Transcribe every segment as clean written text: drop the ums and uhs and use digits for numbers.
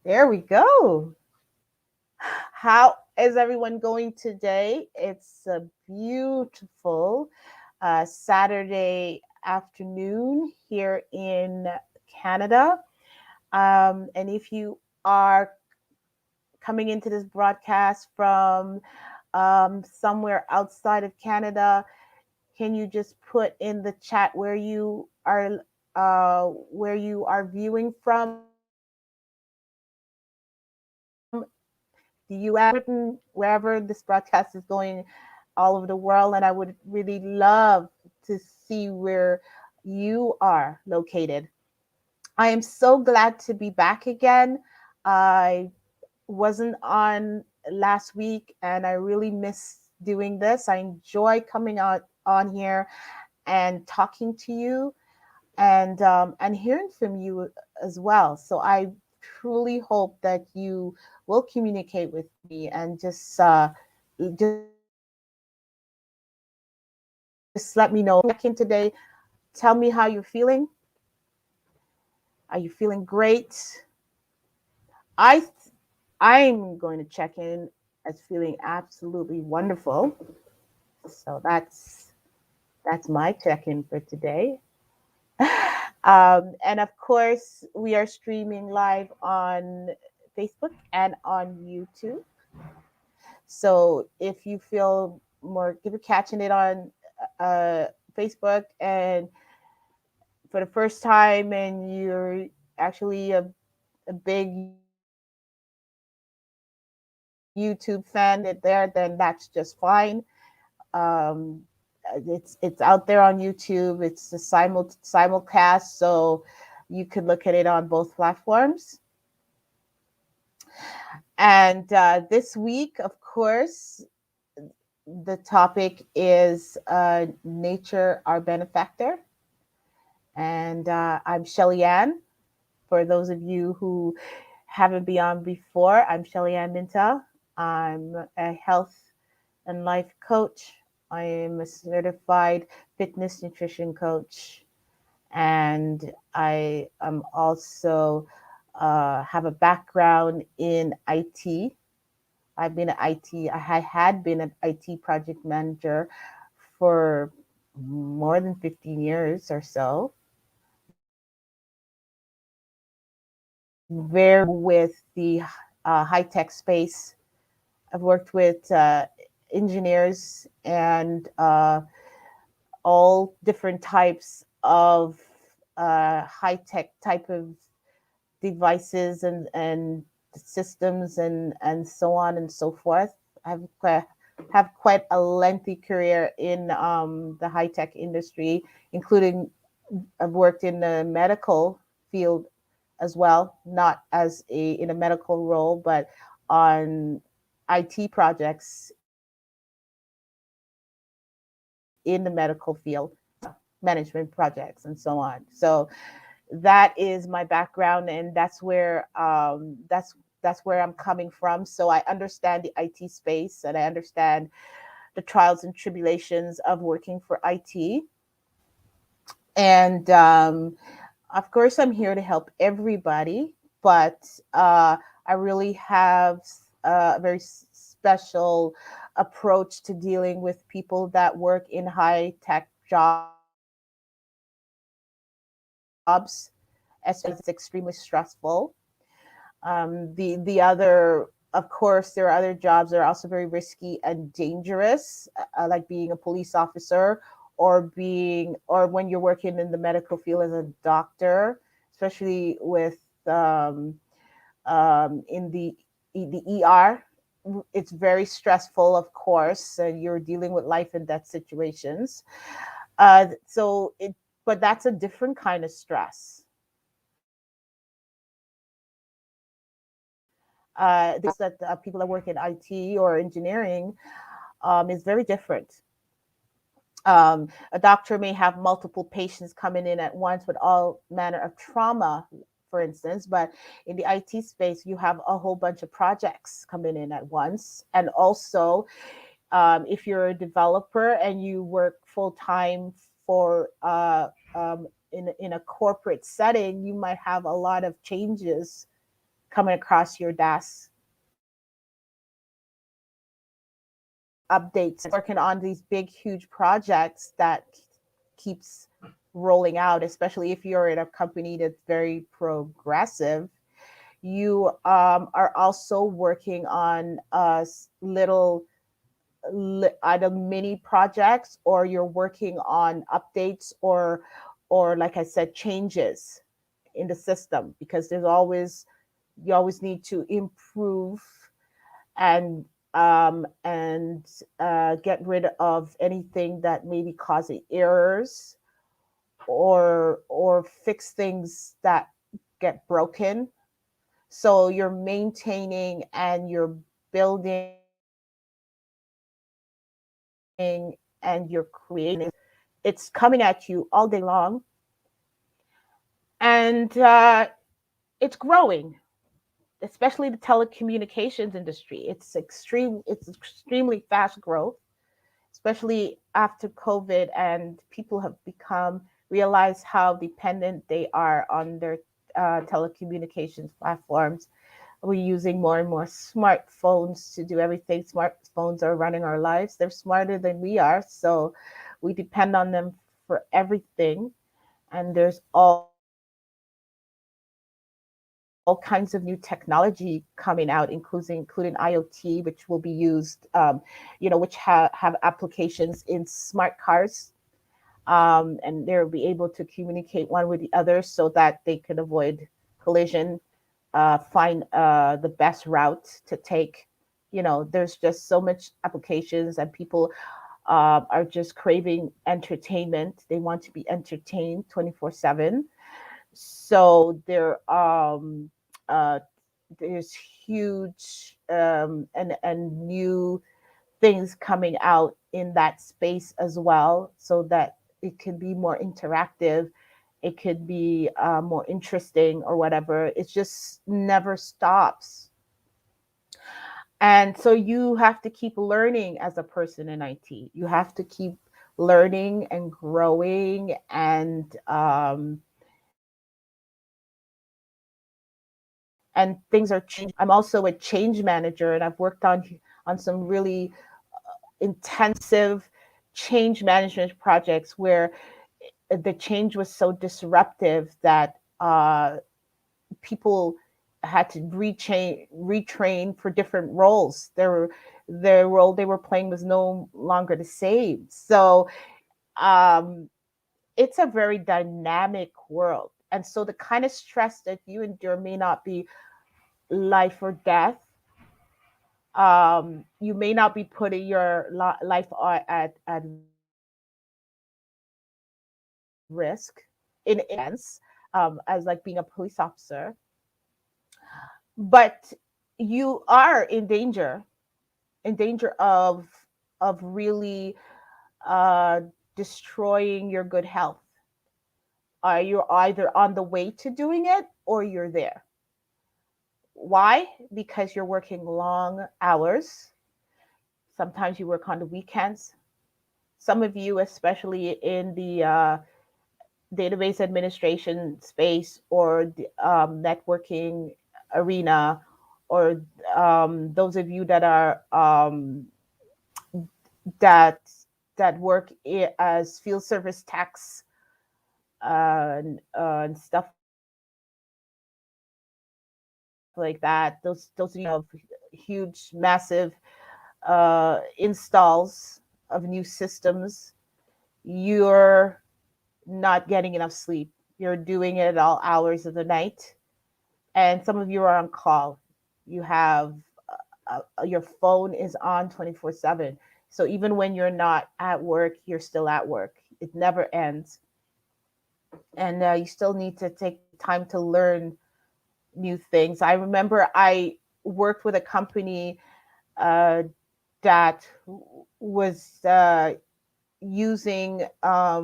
There we go. How is everyone going today? It's a beautiful Saturday afternoon here in Canada. And if you are coming into this broadcast from somewhere outside of Canada, can you just put in the chat where you are viewing from? The US, wherever this broadcast is going all over the world. And I would really love to see where you are located. I am so glad to be back again. I wasn't on last week and I really miss doing this. I enjoy coming out on here and talking to you and hearing from you as well. So I truly hope that you will communicate with me and just let me know. Back in today, tell me how you're feeling. Are you feeling great? I I'm going to check in as feeling absolutely wonderful. So that's my check-in for today. And of course, we are streaming live on Facebook and on YouTube. So if you feel more, if you're catching it on uh, Facebook and for the first time and you're actually a big YouTube fan that there, then that's just fine. Um, it's out there on YouTube. It's a simulcast, so you can look at it on both platforms. And this week, of course, the topic is nature, our benefactor. And I'm Shelly Ann. For those of you who haven't been on before, I'm Shelly Ann Minta. I'm a health and life coach. I am a certified fitness nutrition coach. And I am also have a background in IT. I've been an IT. I had been an IT project manager for more than 15 years or so. Very with the high tech space. I've worked with engineers and all different types of high tech type of devices and systems and so on and so forth. Have quite a lengthy career in the high tech industry, including I've worked in the medical field as well, not as a in a medical role, but on IT projects in the medical field, management projects, and so on. So that is my background, and that's where I'm coming from. So I understand the IT space, and I understand the trials and tribulations of working for IT. And of course, I'm here to help everybody, but I really have a very special approach to dealing with people that work in high tech jobs, especially it's extremely stressful. The other, of course, there are other jobs that are also very risky and dangerous, like being a police officer or when you're working in the medical field as a doctor, especially with um, in the ER. It's very stressful, of course, and you're dealing with life and death situations. So it, but that's a different kind of stress. The stress that people that work in IT or engineering is very different. A doctor may have multiple patients coming in at once with all manner of trauma, for instance, but in the IT space, you have a whole bunch of projects coming in at once. And also, if you're a developer and you work full time for in a corporate setting, you might have a lot of changes coming across your desk, updates, working on these big, huge projects that keeps rolling out, especially if you're in a company that's very progressive. You are also working on little either mini projects, or you're working on updates, or like I said, changes in the system, because there's always you always need to improve and get rid of anything that may be causing errors, or fix things that get broken. So you're maintaining and you're building and you're creating. It's coming at you all day long, and it's growing, especially the telecommunications industry. It's extremely fast growth, especially after COVID, and people have become realize how dependent they are on their telecommunications platforms. We're using more and more smartphones to do everything. Smartphones are running our lives. They're smarter than we are, so we depend on them for everything. And there's all kinds of new technology coming out, including IoT, which will be used, which have applications in smart cars, and they'll be able to communicate one with the other so that they can avoid collision, find the best route to take. There's just so much applications, and people are just craving entertainment. They want to be entertained 24/7. So uh, there's huge and new things coming out in that space as well, so that it can be more interactive, it could be more interesting or whatever. It just never stops. And so you have to keep learning as a person in IT. You have to keep learning and growing, and things are changing. I'm also a change manager, and I've worked on some really intensive change management projects where the change was so disruptive that people had to retrain for different roles. Their role they were playing was no longer the same. So um, it's a very dynamic world, and so the kind of stress that you endure may not be life or death. You may not be putting your life at risk in a sense, as like being a police officer, but you are in danger of really uh, destroying your good health. You're either on the way to doing it or you're there. Why? Because you're working long hours. Sometimes you work on the weekends. Some of you, especially in the database administration space, or the networking arena, or those of you that are that work as field service techs, and stuff like that. Those of you have huge, massive installs of new systems. You're not getting enough sleep. You're doing it at all hours of the night, and some of you are on call. You have your phone is on 24/7. So even when you're not at work, you're still at work. It never ends, and you still need to take time to learn new things. I remember I worked with a company uh, that was using a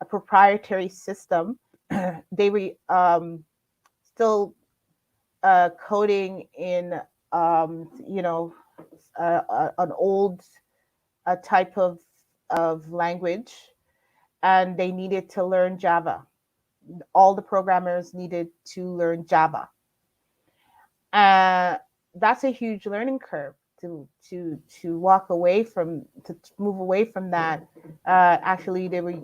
proprietary system. They were still coding in, you know, an old type of language, and they needed to learn Java. all the programmers needed to learn Java. Uh, that's a huge learning curve to walk away from, to move away from that. Actually, they were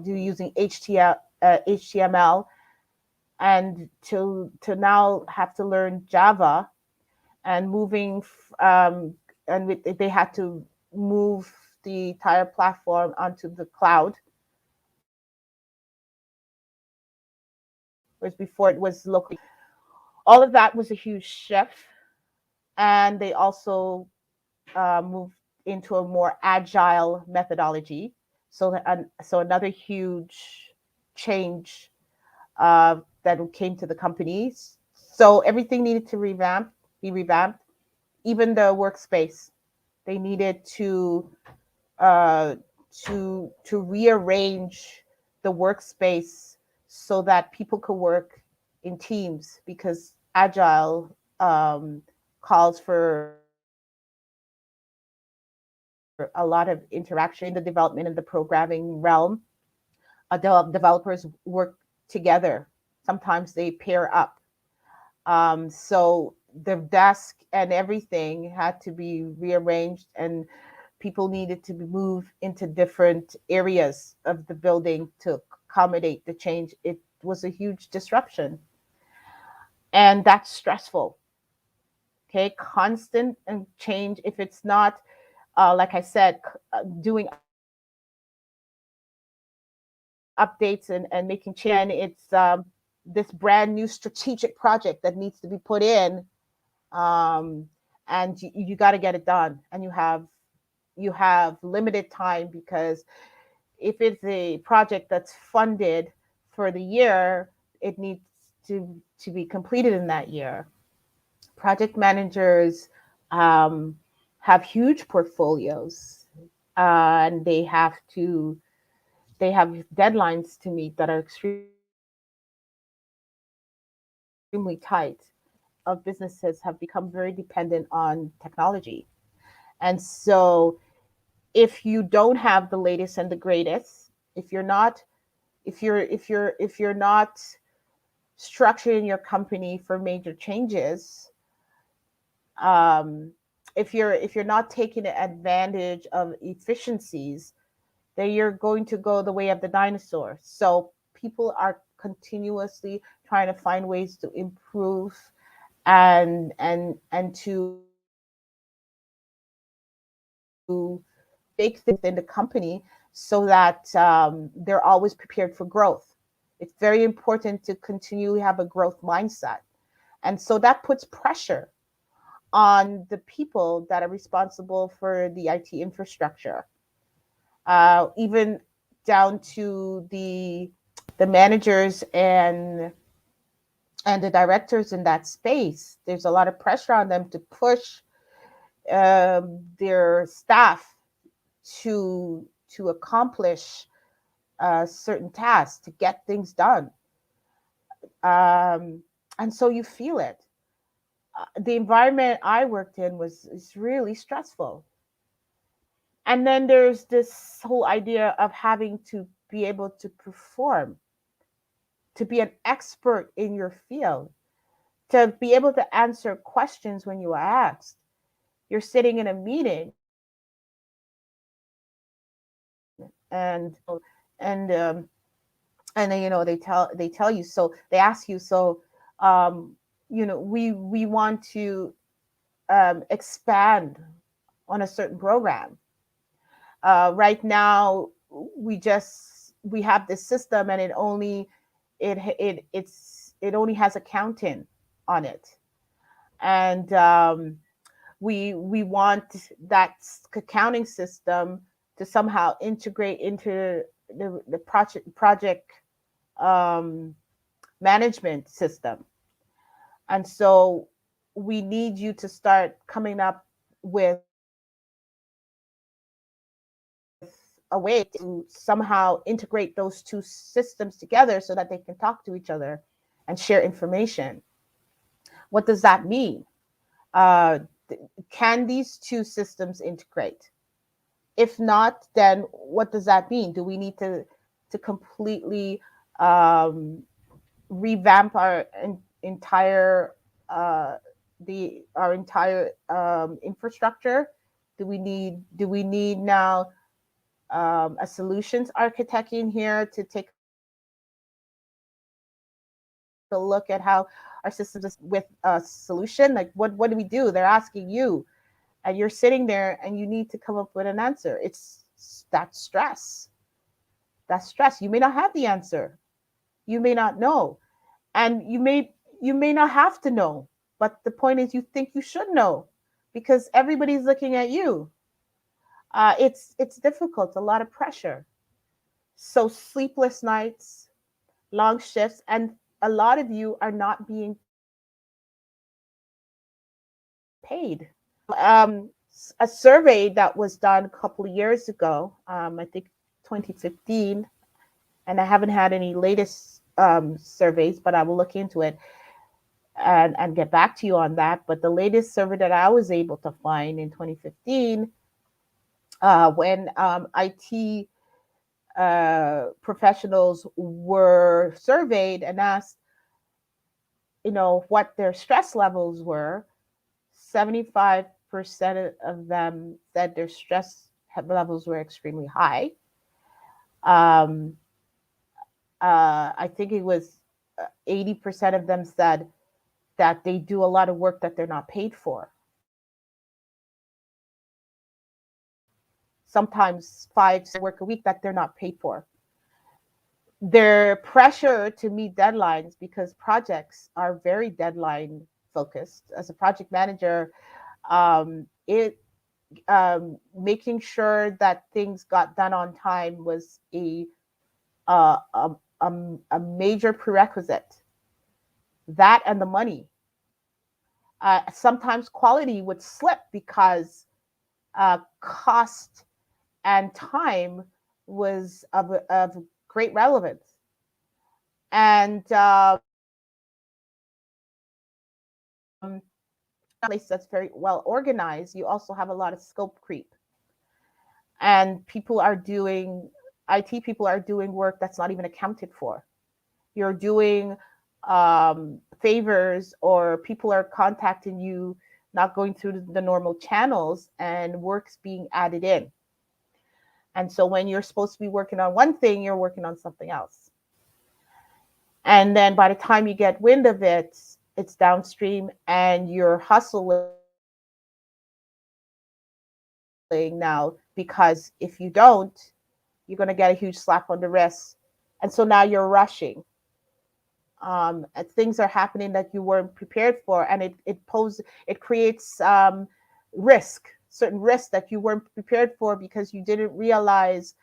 using HTML, and to now have to learn Java, and they had to move the entire platform onto the cloud, whereas before it was local. All of that was a huge shift, and they also moved into a more agile methodology. So another huge change that came to the companies. So everything needed to be revamped. Even the workspace, they needed uh, to rearrange the workspace so that people could work in teams, because agile calls for a lot of interaction in the development and the programming realm. Developers work together. Sometimes they pair up. So the desk and everything had to be rearranged, and people needed to be moved into different areas of the building to accommodate the change. It was a huge disruption, and that's stressful. Okay, constant and change. If it's not, like I said, doing updates and making changes, then it's this brand new strategic project that needs to be put in, um, and you got to get it done, and you have limited time, because if it's a project that's funded for the year, it needs to be completed in that year. Project managers um, have huge portfolios, and they have deadlines to meet that are extremely tight. Of businesses have become very dependent on technology, and so if you don't have the latest and the greatest, if you're not if you're not structuring your company for major changes, um, if you're not taking advantage of efficiencies, then you're going to go the way of the dinosaur. So people are continuously trying to find ways to improve and to fix things within the company, so that they're always prepared for growth. It's very important to continually have a growth mindset. And so that puts pressure on the people that are responsible for the IT infrastructure, even down to the managers and the directors in that space. There's a lot of pressure on them to push their staff to accomplish certain tasks, to get things done, um, and so you feel it. The environment I worked in was is really stressful. And then there's this whole idea of having to be able to perform, to be an expert in your field, to be able to answer questions when you are asked. You're sitting in a meeting, and and then, they tell you, so they ask you, so we want to expand on a certain program. Right now, we have this system, and it only has accounting on it, and we want that accounting system to somehow integrate into the project um, management system. And so we need you to start coming up with a way to somehow integrate those two systems together so that they can talk to each other and share information. What does that mean? Uh, can these two systems integrate? If not, then what does that mean? Do we need to completely um, revamp our entire our entire infrastructure? Do we need now a solutions architect in here to take a look at how our systems with a solution? Like what do we do? They're asking you, and you're sitting there and you need to come up with an answer. That's stress. That's stress. You may not have the answer. You may not know, and you may not have to know. But the point is, you think you should know because everybody's looking at you. It's difficult. A lot of pressure. So sleepless nights, long shifts, and a lot of you are not being paid. A survey that was done a couple of years ago, I think 2015, and I haven't had any latest surveys, but I will look into it and get back to you on that. But the latest survey that I was able to find in 2015, when IT professionals were surveyed and asked, what their stress levels were, 75% of them said their stress levels were extremely high. Um, I think it was 80% of them said that they do a lot of work that they're not paid for. Sometimes 5 6 work a week that they're not paid for. Their pressure to meet deadlines, because projects are very deadline focused. As a project manager, it making sure that things got done on time was uh, a, a major prerequisite. That and the money. Sometimes quality would slip because cost and time was of great relevance. And place that's very well organized, you also have a lot of scope creep. And IT people are doing work that's not even accounted for. You're doing favors, or people are contacting you, not going through the normal channels, and work's being added in. And so when you're supposed to be working on one thing, you're working on something else. And then by the time you get wind of it, it's downstream and you're hustling now, because if you don't, you're going to get a huge slap on the wrist. And so now you're rushing. And things are happening that you weren't prepared for, and it creates certain risks that you weren't prepared for, because you didn't realize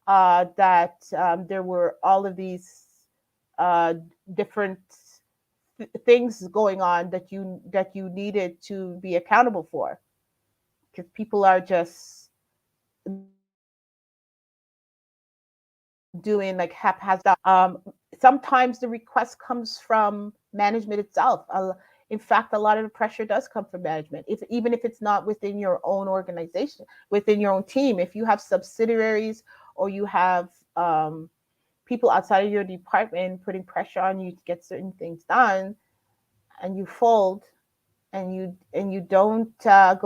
that there were all of these uh, different things going on that you needed to be accountable for, because people are just doing like haphazard. Sometimes the request comes from management itself. In fact, a lot of the pressure does come from management. If even if it's not within your own organization, within your own team, if you have subsidiaries or you have people outside of your department putting pressure on you to get certain things done, and you fold, and you don't tell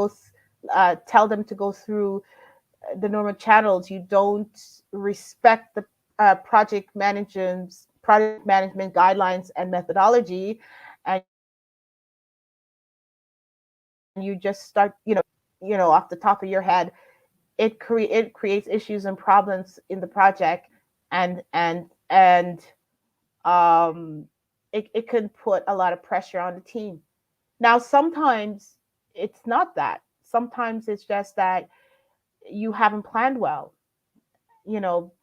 them to go through the normal channels, you don't respect the project management guidelines and methodology, and you just start, off the top of your head, it creates issues and problems in the project, and um, it can put a lot of pressure on the team. Now, sometimes it's not that. Sometimes it's just that you haven't planned well,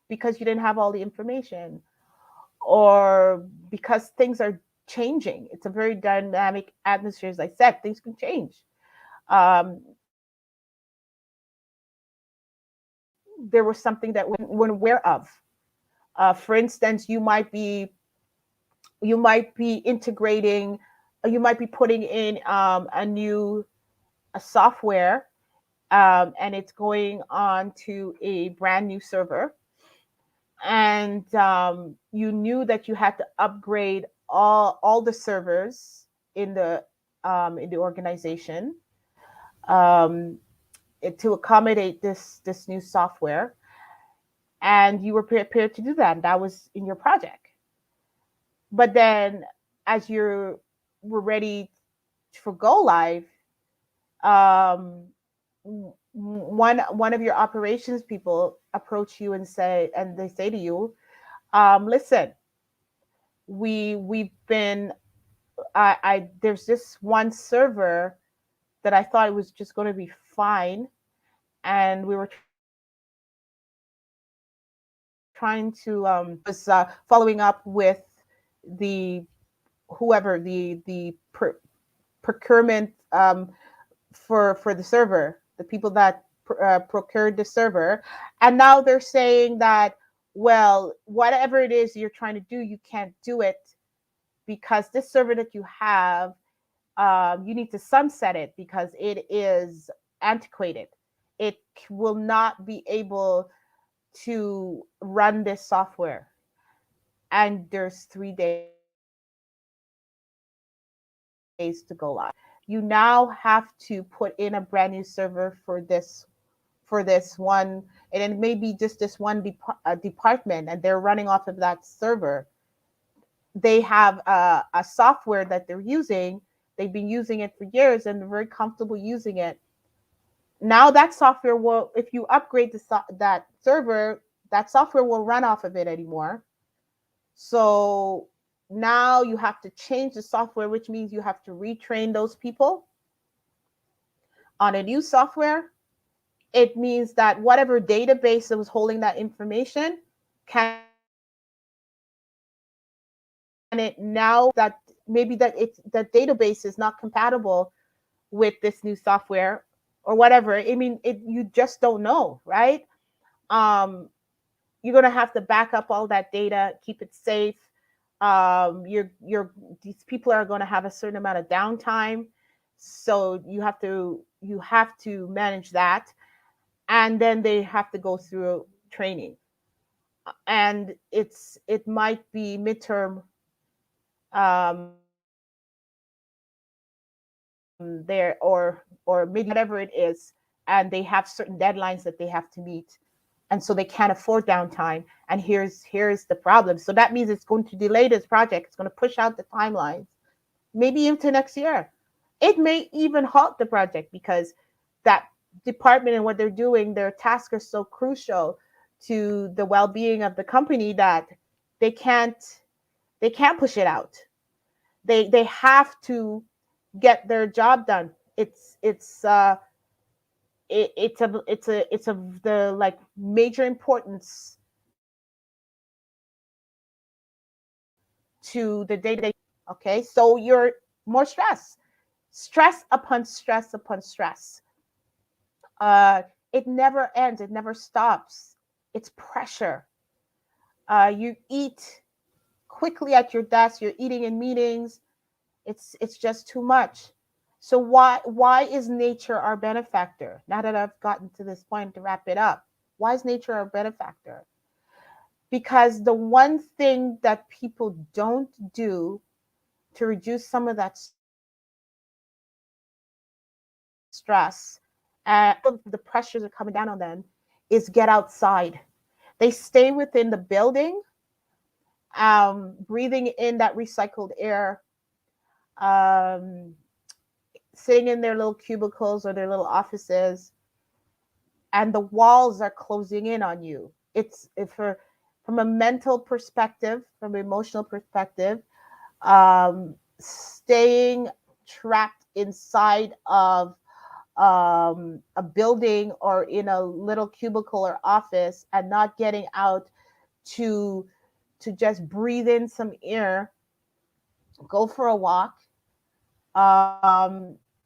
because you didn't have all the information, or because things are changing. It's a very dynamic atmosphere. As I said, things can change. Um, there was something that we weren't aware of. For instance, you might be integrating, you might be putting in a software, and it's going on to a brand new server, and you knew that you had to upgrade all the servers in the organization, um, to accommodate this new software, and you were prepared to do that. That was in your project. But then, as you were ready for go live, um, one of your operations people approach you and they say to you, listen, we've been I there's this one server that I thought it was just going to be fine, and we were trying to was following up with the whoever the procurement, for the server, the people that procured the server, and now they're saying that, well, whatever it is you're trying to do, you can't do it because this server that you have, you need to sunset it because it is antiquated. It will not be able to run this software. And there's 3 days to go live. You now have to put in a brand new server for this one, and it may be just this one department, and they're running off of that server. They have a software that they're using. They've been using it for years and they're very comfortable using it. Now that software will, if you upgrade that server, that software will run off of it anymore. So now you have to change the software, which means you have to retrain those people on a new software. It means that whatever database that was holding that information, can it now that maybe that database is not compatible with this new software or whatever. I mean, you just don't know, right? Um, you're gonna have to back up all that data, keep it safe. These people are gonna have a certain amount of downtime, so you have to manage that, and then they have to go through training, and it might be midterm, there, or maybe whatever it is, and they have certain deadlines that they have to meet, and so they can't afford downtime. And here's the problem. So that means it's going to delay this project. It's going to push out the timelines, maybe into next year. It may even halt the project because that department and what they're doing, their tasks are so crucial to the well-being of the company that they can't they can't push it out. They have to get their job done. It's of the like major importance to the day-to-day functioning. Okay, so you're more stress upon stress upon stress. It never ends, it never stops. It's pressure. You eat quickly at your desk, you're eating in meetings. It's just too much. So why is nature our benefactor? Now that I've gotten to this point, to wrap it up, why is nature our benefactor? Because the one thing that people don't do to reduce some of that stress, and the pressures are coming down on them, is get outside. They stay within the building, breathing in that recycled air, um, sitting in their little cubicles or their little offices, and the walls are closing in on you. It's if for From a mental perspective, from an emotional perspective, staying trapped inside of a building or in a little cubicle or office and not getting out to just breathe in some air, go for a walk.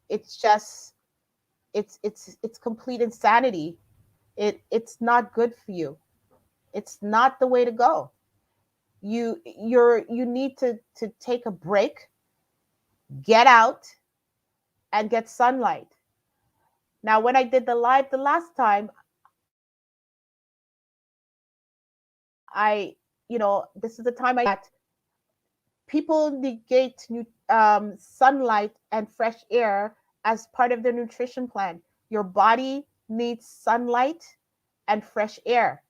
It's just it's complete insanity. It's not good for you. It's not the way to go. You need to take a break, get out, and get sunlight. Now, when I did the live the last time, I I, this is the time that people negate sunlight and fresh air as part of their nutrition plan. Your body needs sunlight and fresh air.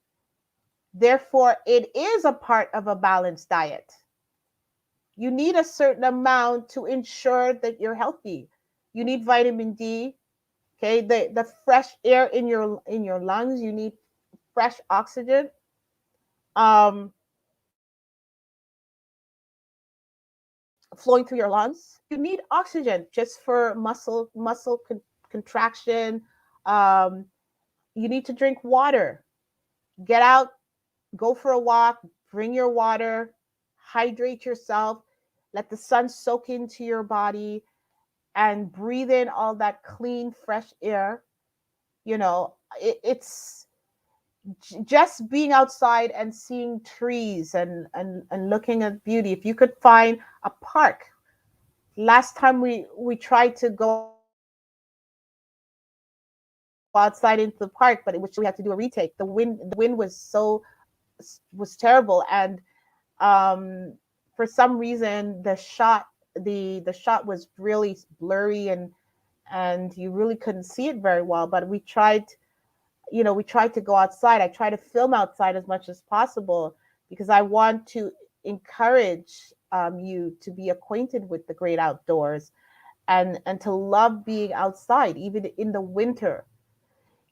Therefore, it is a part of a balanced diet. You need a certain amount to ensure that you're healthy. You need vitamin D, okay? The fresh air in your lungs, you need fresh oxygen. Um, flowing through your lungs. You need oxygen just for contraction. Um, you need to drink water. Get out, go for a walk, bring your water, hydrate yourself, let the sun soak into your body, and breathe in all that clean, fresh air. It's just being outside and seeing trees and looking at beauty. If you could find a park, last time we tried to go outside into the park, but we had to do a retake. The wind was terrible, and um, for some reason the shot was really blurry, and you really couldn't see it very well. But we tried to go outside. I try to film outside as much as possible because I want to encourage you to be acquainted with the great outdoors and to love being outside, even in the winter.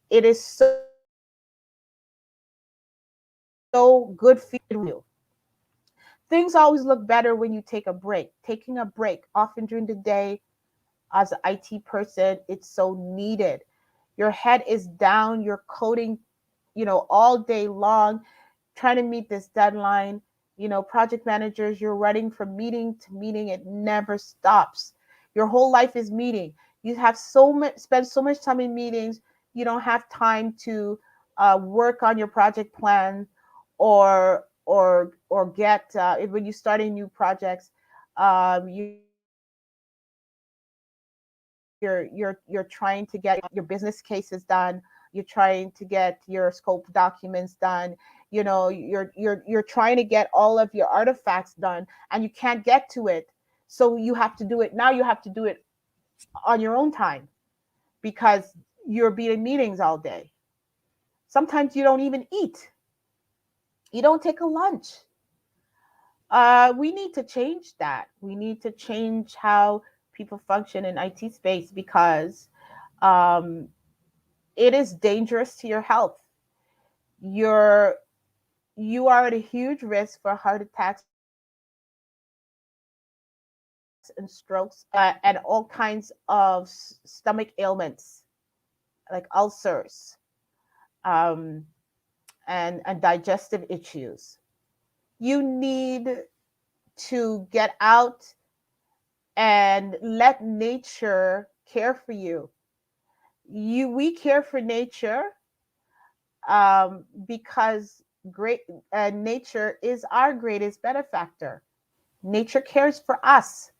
It is so good for you. Things always look better when you take a break. Taking a break, often during the day, as an IT person, it's so needed. Your head is down, you're coding, all day long, trying to meet this deadline. Project managers, you're running from meeting to meeting, it never stops. Your whole life is meeting. You have spend so much time in meetings, you don't have time to work on your project plan, or get when you starting new projects. You're trying to get your business cases done. You're trying to get your scope documents done. You're trying to get all of your artifacts done, and you can't get to it. So you have to do it now. You have to do it on your own time because you're being in meetings all day. Sometimes you don't even eat. You don't take a lunch. We need to change that. We need to change how people function in IT space because um, it is dangerous to your health. You're you are at a huge risk for heart attacks and strokes, and all kinds of stomach ailments like ulcers, um, and digestive issues. You need to get out and let nature care for you. We care for nature because great nature is our greatest benefactor. Nature cares for us.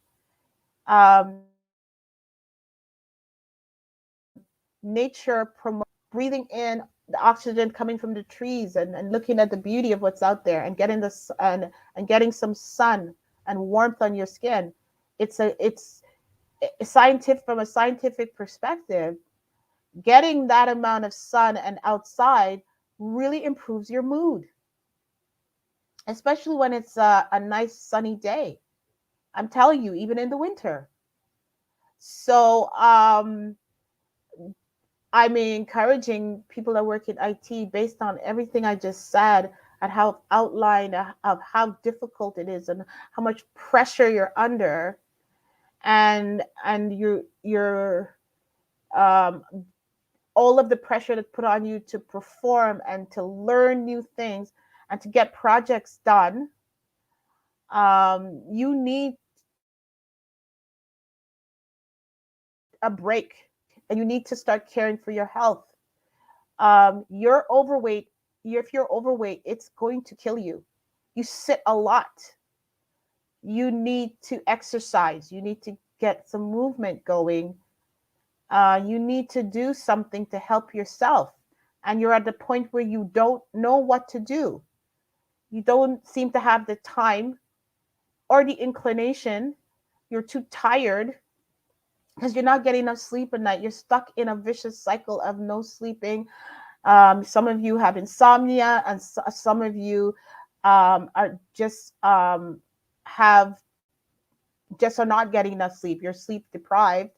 Nature promotes breathing in the oxygen coming from the trees, and looking at the beauty of what's out there, and and getting some sun and warmth on your skin. It's a scientific from a scientific perspective. Getting that amount of sun and outside really improves your mood, especially when it's a nice sunny day. I'm telling you, even in the winter. So I'm encouraging people that work in IT, based on everything I just said and how outlined of how difficult it is and how much pressure you're under, and you're um, all of the pressure that's put on you to perform and to learn new things and to get projects done. You need a break, and you need to start caring for your health. You're overweight. If you're overweight, it's going to kill you. You sit a lot. You need to exercise. You need to get some movement going. You need to do something to help yourself. And you're at the point where you don't know what to do. You don't seem to have the time or the inclination. You're too tired because you're not getting enough sleep at night. You're stuck in a vicious cycle of no sleeping. Some of you have insomnia, and some of you are just have just are not getting enough sleep. You're sleep deprived.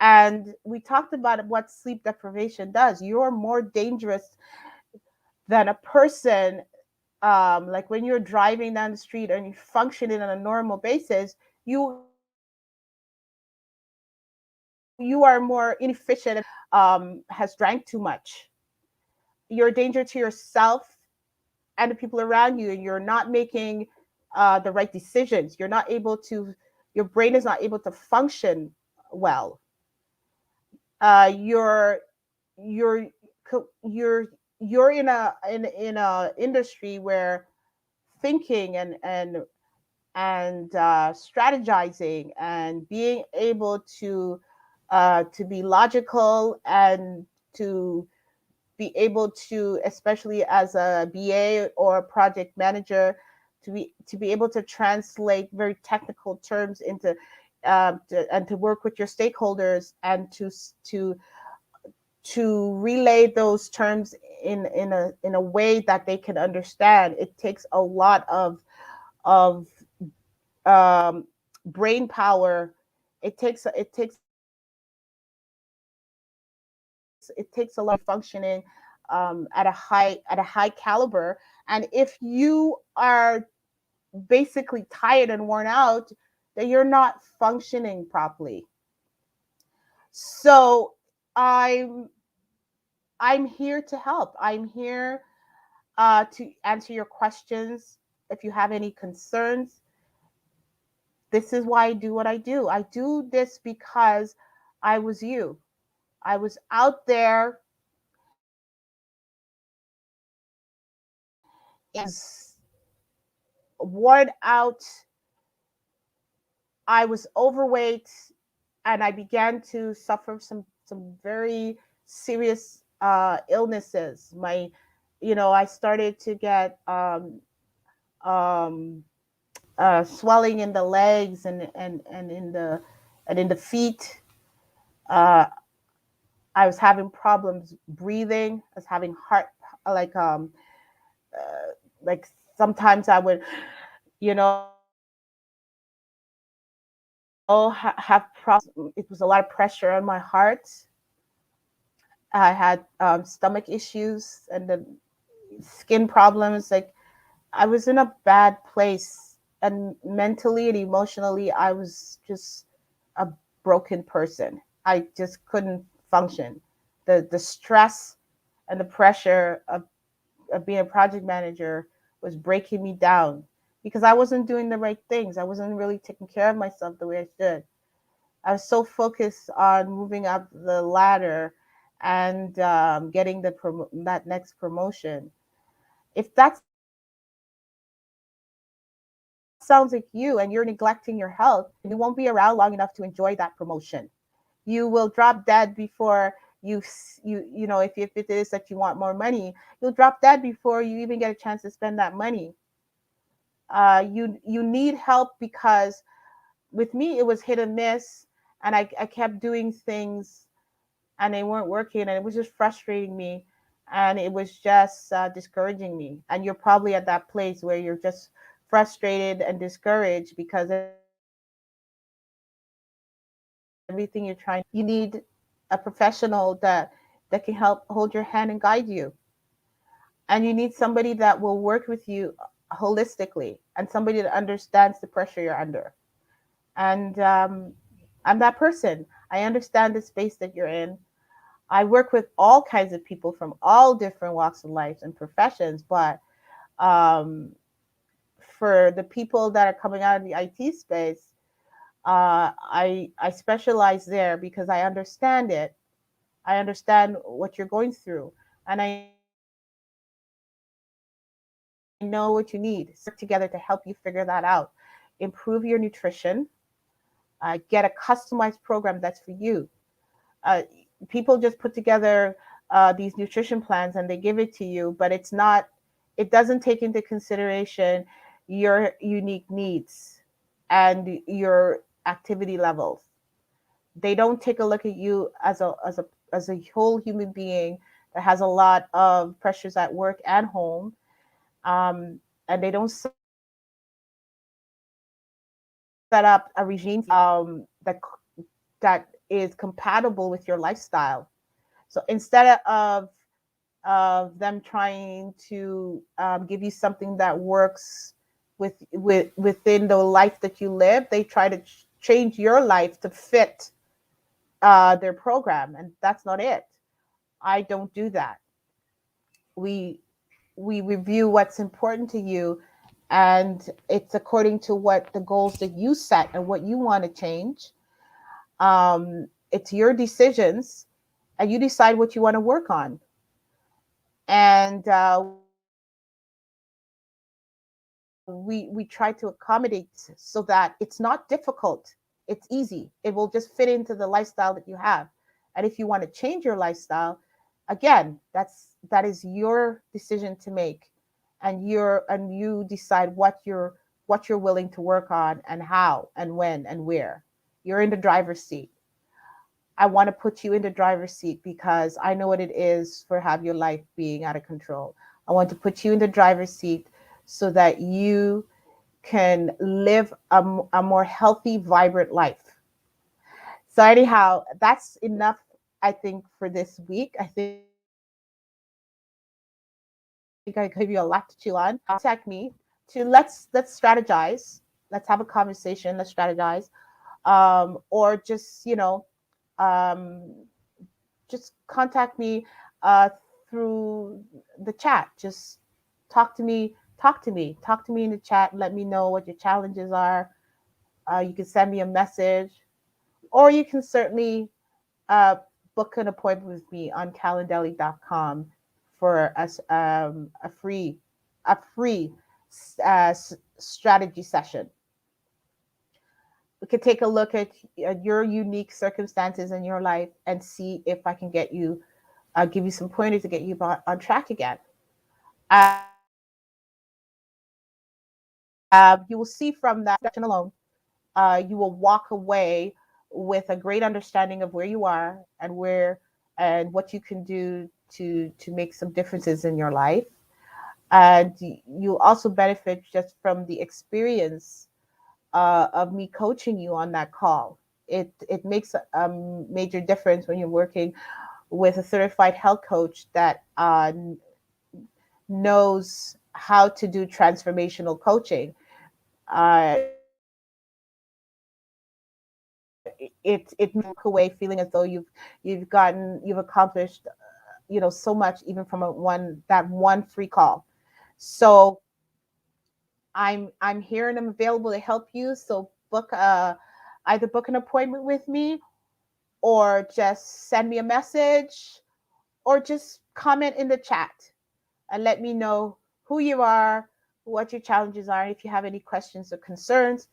And we talked about what sleep deprivation does. You're more dangerous than a person, like when you're driving down the street and you're functioning on a normal basis, you are more inefficient has drank too much. You're a danger to yourself and the people around you, and you're not making the right decisions. You're not able to, your brain is not able to function well. You're you're you're you're in a industry where thinking and strategizing and being able to be logical and to be able to, especially as a BA or a project manager, to be able to translate very technical terms into and to work with your stakeholders and to relay those terms in a way that they can understand. It takes a lot of um, brain power. It takes a lot of functioning at a high caliber. And if you are basically tired and worn out, then you're not functioning properly. So I'm I'm here to help. I'm here to answer your questions. If you have any concerns, this is why I do what I do. I do this because I was you. I was out there. I worn out. I was overweight, and I began to suffer some very serious illnesses. I started to get um, swelling in the legs and in the feet. Uh, I was having problems breathing. I was having heart like like sometimes I would have problems. It was a lot of pressure on my heart. I had stomach issues and the skin problems. Like I was in a bad place, and mentally and emotionally, I was just a broken person. I just couldn't function. The stress and the pressure of being a project manager was breaking me down because I wasn't doing the right things. I wasn't really taking care of myself the way I should. I was so focused on moving up the ladder and getting that next promotion. If that sounds like you and you're neglecting your health, then you won't be around long enough to enjoy that promotion. You will drop dead before if it is that you want more money, you'll drop dead before you even get a chance to spend that money. You need help because with me it was hit and miss, and I kept doing things and they weren't working, and it was just frustrating me, and it was just discouraging me. And you're probably at that place where you're just frustrated and discouraged because everything you're trying to do is not working. You need a professional that can help hold your hand and guide you, and you need somebody that will work with you holistically and somebody that understands the pressure you're under. And I'm that person. I understand the space that you're in. I work with all kinds of people from all different walks of life and professions, but um, for the people that are coming out of the IT space, I specialize there because I understand it. I understand what you're going through, and I know what you need. So we can work together to help you figure that out. Improve your nutrition, get a customized program that's for you. People just put together these nutrition plans and they give it to you, but it's not. It doesn't take into consideration your unique needs and your activity levels. They don't take a look at you as a whole human being that has a lot of pressures at work and home, um, and they don't set up a regime that that is compatible with your lifestyle. So instead of them trying to give you something that works within the life that you live, they try to change your life to fit their program, and that's not it. I don't do that. We we review what's important to you, and it's according to what the goals that you set and what you want to change. It's your decisions, and you decide what you want to work on. And we try to accommodate so that it's not difficult. It's easy. It will just fit into the lifestyle that you have. And if you want to change your lifestyle, again, that is your decision to make, and you decide what you're willing to work on and how and when and where. You're in the driver's seat. I want to put you in the driver's seat because I know what it is for have your life being out of control. I want to put you in the driver's seat so that you can live a more healthy, vibrant life. So anyhow, that's enough. I think for this week. I think I gave you a lot to chew on. Contact me to let's strategize. Let's have a conversation. Let's strategize. Or just um, just contact me uh, through the chat. Just talk to me. Talk to me. Talk to me in the chat. Let me know what your challenges are. You can send me a message, or you can certainly uh, book an appointment with me on calendly.com for a free strategy session. We could take a look at your unique circumstances in your life and see if I can get you, give you some pointers to get you on track again. You will see from that session alone, you will walk away with a great understanding of where you are and what you can do to make some differences in your life. And you'll also benefit just from the experience of me coaching you on that call. It makes a major difference when you're working with a certified health coach that knows how to do transformational coaching. It makes you walk away feeling as though you've accomplished so much even from that one free call. So I'm here and I'm available to help you. So either book an appointment with me, or just send me a message, or just comment in the chat and let me know who you are, what your challenges are, if you have any questions or concerns,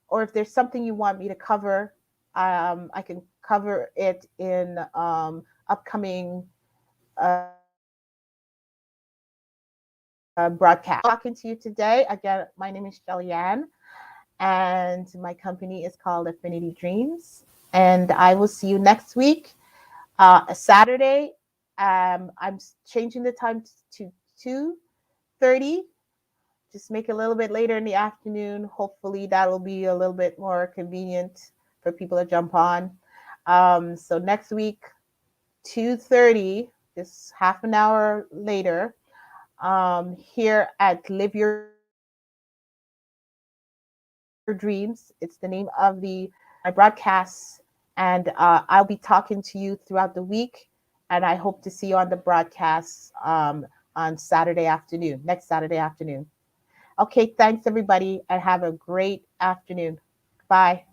or if there's something you want me to cover. I can cover it in upcoming broadcast. Talking to you today. Again, my name is Shellyanne, and my company is called Affinity Dreams. And I will see you next week, Saturday. I'm changing the time to 2:30. Just make it a little bit later in the afternoon. Hopefully, that will be a little bit more convenient for people to jump on. So next week, 2:30, just half an hour later, here at Live Your Dreams. It's the name of my broadcasts. And I'll be talking to you throughout the week. And I hope to see you on the broadcast on Saturday afternoon, next Saturday afternoon. Okay, thanks everybody, and have a great afternoon. Bye.